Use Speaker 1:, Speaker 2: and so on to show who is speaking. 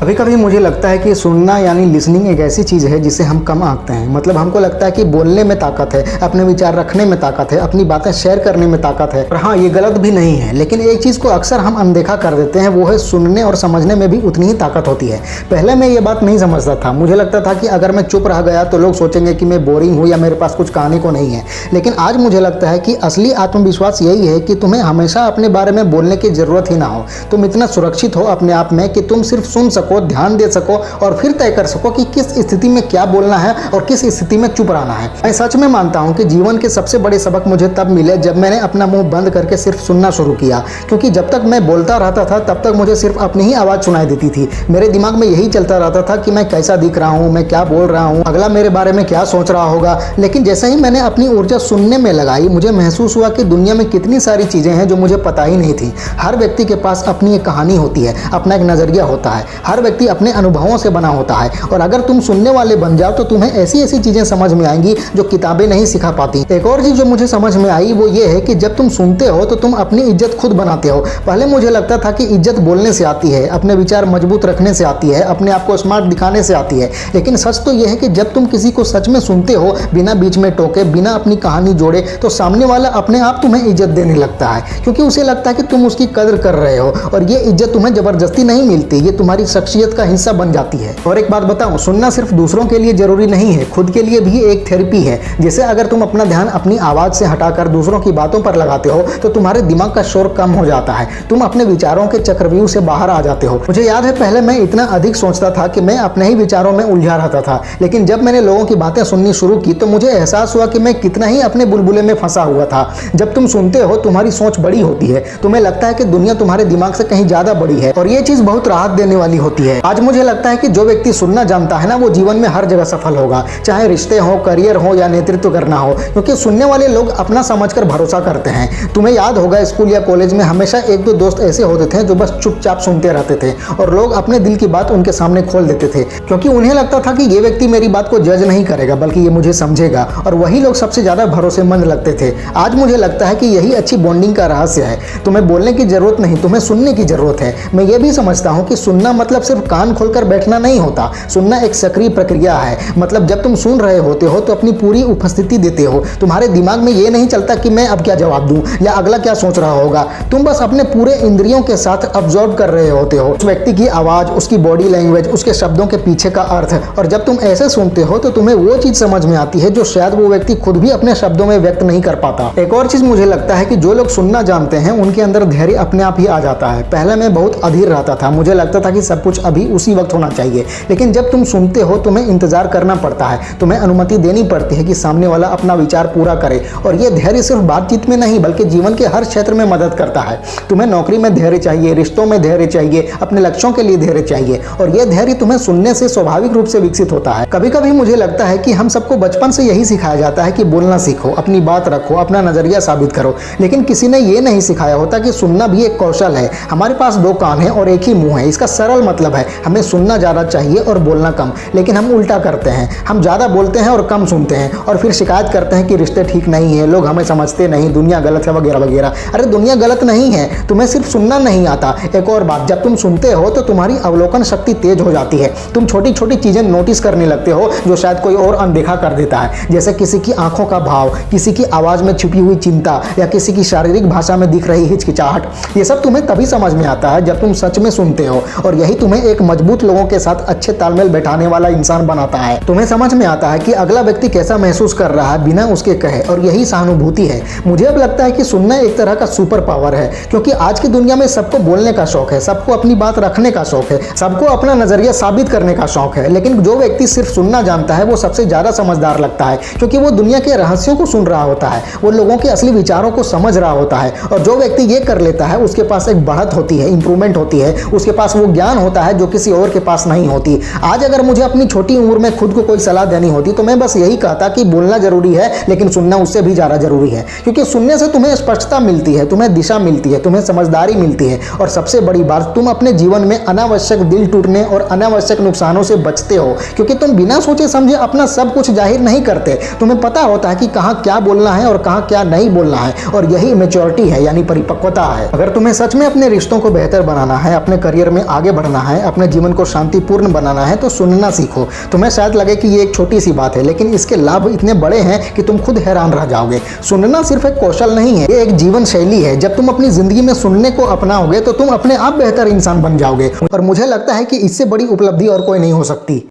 Speaker 1: कभी कभी मुझे लगता है कि सुनना यानी लिसनिंग एक ऐसी चीज़ है जिसे हम कम आंकते हैं। मतलब हमको लगता है कि बोलने में ताकत है, अपने विचार रखने में ताकत है, अपनी बातें शेयर करने में ताकत है। और हाँ, ये गलत भी नहीं है, लेकिन एक चीज़ को अक्सर हम अनदेखा कर देते हैं, वो है सुनने और समझने में भी उतनी ही ताकत होती है। पहले मैं ये बात नहीं समझता था। मुझे लगता था कि अगर मैं चुप रह गया तो लोग सोचेंगे कि मैं बोरिंग हूँ या मेरे पास कुछ कहने को नहीं है। लेकिन आज मुझे लगता है कि असली आत्मविश्वास यही है कि तुम्हें हमेशा अपने बारे में बोलने की ज़रूरत ही ना हो। तुम इतना सुरक्षित हो अपने आप में कि तुम सिर्फ सुन सको, ध्यान दे सको और फिर तय कर सको कि किस स्थिति में क्या बोलना है और किस स्थिति में चुप रहना है। मैं सच में मानता हूं कि जीवन के सबसे बड़े सबक मुझे तब मिले जब मैंने अपना मुंह बंद करके सिर्फ सुनना शुरू किया। क्योंकि जब तक मैं बोलता रहता था तब तक मुझे सिर्फ अपनी ही आवाज़ सुनाई देती थी। मेरे दिमाग में यही चलता रहता था कि मैं कैसा दिख रहा हूँ, मैं क्या बोल रहा हूँ, अगला मेरे बारे में क्या सोच रहा होगा। लेकिन जैसे ही मैंने अपनी ऊर्जा सुनने में लगाई, मुझे महसूस हुआ कि दुनिया में कितनी सारी चीज़ें हैं जो मुझे पता ही नहीं थी। हर व्यक्ति के पास अपनी एक कहानी होती है, अपना एक नज़रिया होता है। हर व्यक्ति अपने अनुभवों से बना होता है और अगर तुम सुनने वाले बन जाओ तो तुम्हें ऐसी ऐसी चीजें समझ में आएंगी जो किताबें नहीं सिखा पाती। एक और चीज जो मुझे समझ में आई वो ये है कि जब तुम सुनते हो तो तुम अपनी इज्जत खुद बनाते हो। पहले मुझे लगता था कि इज्जत बोलने से आती है, अपने विचार मजबूत रखने से आती है, अपने आप को स्मार्ट दिखाने से आती है। लेकिन सच तो यह है कि जब तुम किसी को सच में सुनते हो, बिना बीच में टोके, बिना अपनी कहानी जोड़े, तो सामने वाला अपने आप तुम्हें इज्जत देने लगता है, क्योंकि उसे लगता है कि तुम उसकी कदर कर रहे हो। और ये इज्जत तुम्हें जबरदस्ती नहीं मिलती, ये तुम्हारी शख्सियत का हिस्सा बन जाती है। और एक बात बताऊं, सुनना सिर्फ दूसरों के लिए जरूरी नहीं है, खुद के लिए भी एक थेरेपी है। जैसे अगर तुम अपना ध्यान अपनी आवाज से हटाकर दूसरों की बातों पर लगाते हो तो तुम्हारे दिमाग का शोर कम हो जाता है, तुम अपने विचारों के चक्रव्यूह से बाहर आ जाते हो। मुझे याद है पहले मैं इतना अधिक सोचता था कि मैं अपने ही विचारों में उलझा रहता था, लेकिन जब मैंने लोगों की बातें सुननी शुरू की तो मुझे एहसास हुआ कि मैं कितना ही अपने बुलबुले में फंसा हुआ था। जब तुम सुनते हो तुम्हारी सोच बड़ी होती है, तुम्हें लगता है कि दुनिया तुम्हारे दिमाग से कहीं ज्यादा बड़ी है और ये चीज बहुत राहत देने वाली होती है। आज मुझे लगता है कि जो व्यक्ति सुनना जानता है ना, वो जीवन में हर जगह सफल होगा, चाहे रिश्ते हो, करियर हो या नेतृत्व करना हो, क्योंकि सुनने वाले लोग अपना समझकर भरोसा करते हैं। तुम्हें याद होगा स्कूल या कॉलेज में हमेशा एक दो दोस्त ऐसे होते थे जो बस चुपचाप सुनते रहते थे और लोग अपने दिल की बात उनके सामने खोल देते थे, क्योंकि उन्हें लगता था कि ये व्यक्ति मेरी बात को जज नहीं करेगा बल्कि ये मुझे समझेगा, और वही लोग सबसे ज्यादा भरोसेमंद लगते थे। आज मुझे लगता है कि यही अच्छी बॉन्डिंग का रहस्य है। तुम्हें बोलने की जरूरत नहीं, तुम्हें सुनने की जरूरत है। मैं ये भी समझता हूँ कि सुनना मतलब सिर्फ कान खोलकर बैठना नहीं होता। सुनना एक सक्रिय प्रक्रिया है। मतलब जब तुम सुन रहे होते हो तो अपनी पूरी उपस्थिति देते हो। तुम्हारे दिमाग में ये नहीं चलता कि मैं अब क्या जवाब दूं या अगला क्या सोच रहा होगा। तुम बस अपने पूरे इंद्रियों के साथ ऑब्जर्व कर रहे होते हो, उस व्यक्ति की आवाज, उसकी बॉडी लैंग्वेज, उसके शब्दों के पीछे का अर्थ। और जब तुम ऐसे सुनते हो तो तुम्हें वो चीज समझ में आती है जो शायद वो व्यक्ति खुद भी अपने शब्दों में व्यक्त नहीं कर पाता। एक और चीज मुझे लगता है कि जो लोग सुनना जानते हैं उनके अंदर धैर्य अपने आप ही आ जाता है। पहले मैं बहुत अधीर रहता था, मुझे लगता था कि सब कुछ अभी उसी वक्त होना चाहिए, लेकिन जब तुम सुनते हो तुम्हें इंतजार करना पड़ता है, तुम्हें अनुमति देनी पड़ती है कि सामने वाला अपना विचार पूरा करे। और ये धैर्य सिर्फ बातचीत में नहीं बल्कि जीवन के हर क्षेत्र में मदद करता है। तुम्हें नौकरी में धैर्य चाहिए, रिश्तों में धैर्य चाहिए, अपने लक्ष्यों के लिए धैर्य चाहिए, और यह धैर्य तुम्हें सुनने से स्वाभाविक रूप से विकसित होता है। कभी कभी मुझे लगता है कि हम सबको बचपन से यही सिखाया जाता है कि बोलना सीखो, अपनी बात रखो, अपना नजरिया साबित करो, लेकिन किसी ने यह नहीं सिखाया होता कि सुनना भी एक कौशल है। हमारे पास दो कान हैं और एक ही मुंह है। इसका सरल मतलब है हमें सुनना ज्यादा चाहिए और बोलना कम, लेकिन हम उल्टा करते हैं। हम ज्यादा बोलते हैं और कम सुनते हैं और फिर शिकायत करते हैं कि रिश्ते ठीक नहीं है, लोग हमें समझते नहीं, दुनिया गलत है वगैरह वगैरह। अरे दुनिया गलत नहीं है, तुम्हें सिर्फ सुनना नहीं आता। एक और बात, जब तुम सुनते हो तो तुम्हारी अवलोकन शक्ति तेज हो जाती है। तुम छोटी छोटी चीजें नोटिस करने लगते हो जो शायद कोई और अनदेखा कर देता है, जैसे किसी की आंखों का भाव, किसी की आवाज में छुपी हुई चिंता या किसी की शारीरिक भाषा में दिख रही हिचकिचाहट। ये सब तुम्हें तभी समझ में आता है जब तुम सच में सुनते हो, और यही तुम्हें एक मजबूत लोगों के साथ अच्छे तालमेल बैठाने वाला इंसान बनाता है। तुम्हें समझ में आता है कि अगला व्यक्ति कैसा महसूस कर रहा है बिना उसके कहे, और यही सहानुभूति है। मुझे अब लगता है कि सुनना एक तरह का सुपर पावर है, क्योंकि आज की दुनिया में सबको बोलने का शौक है, सबको अपनी बात रखने का शौक है, सबको अपना नजरिया साबित करने का शौक है। लेकिन जो व्यक्ति सिर्फ सुनना जानता है वो सबसे ज्यादा समझदार लगता है, क्योंकि वो दुनिया के रहस्यों को सुन रहा होता है, वो लोगों के असली विचारों को समझ रहा होता है। और जो व्यक्ति ये कर लेता है उसके पास एक बढ़त होती है, इंप्रूवमेंट होती है, उसके पास वो ज्ञान होता है जो किसी और के पास नहीं होती। आज अगर मुझे अपनी छोटी उम्र में खुद को कोई सलाह देनी होती तो मैं बस यही कहता कि बोलना जरूरी है, लेकिन सुनना उससे भी ज्यादा जरूरी है, क्योंकि सुनने से तुम्हें स्पष्टता मिलती है, तुम्हें दिशा मिलती है, तुम्हें समझदारी मिलती है, और सबसे बड़ी बात, तुम अपने जीवन में अनावश्यक दिल टूटने और अनावश्यक नुकसानों से बचते हो, क्योंकि तुम बिना सोचे समझे अपना सब कुछ जाहिर नहीं करते। तुम्हें पता होता है कि कहाँ क्या बोलना है और कहाँ क्या नहीं बोलना है, और यही मैच्योरिटी है, यानी परिपक्वता है। अगर तुम्हें सच में अपने रिश्तों को बेहतर बनाना है, अपने करियर में आगे बढ़ना है, अपने जीवन को शांतिपूर्ण बनाना है तो सुनना सीखो। तुम्हें शायद लगे कि ये एक छोटी सी बात है, लेकिन इसके लाभ इतने बड़े हैं कि तुम खुद हैरान रह जाओगे। सुनना सिर्फ एक कौशल नहीं है, ये एक जीवन शैली है। जब तुम अपनी जिंदगी में सुनने को अपनाओगे तो तुम अपने आप बेहतर इंसान बन जाओगे, और मुझे लगता है कि इससे बड़ी उपलब्धि और कोई नहीं हो सकती।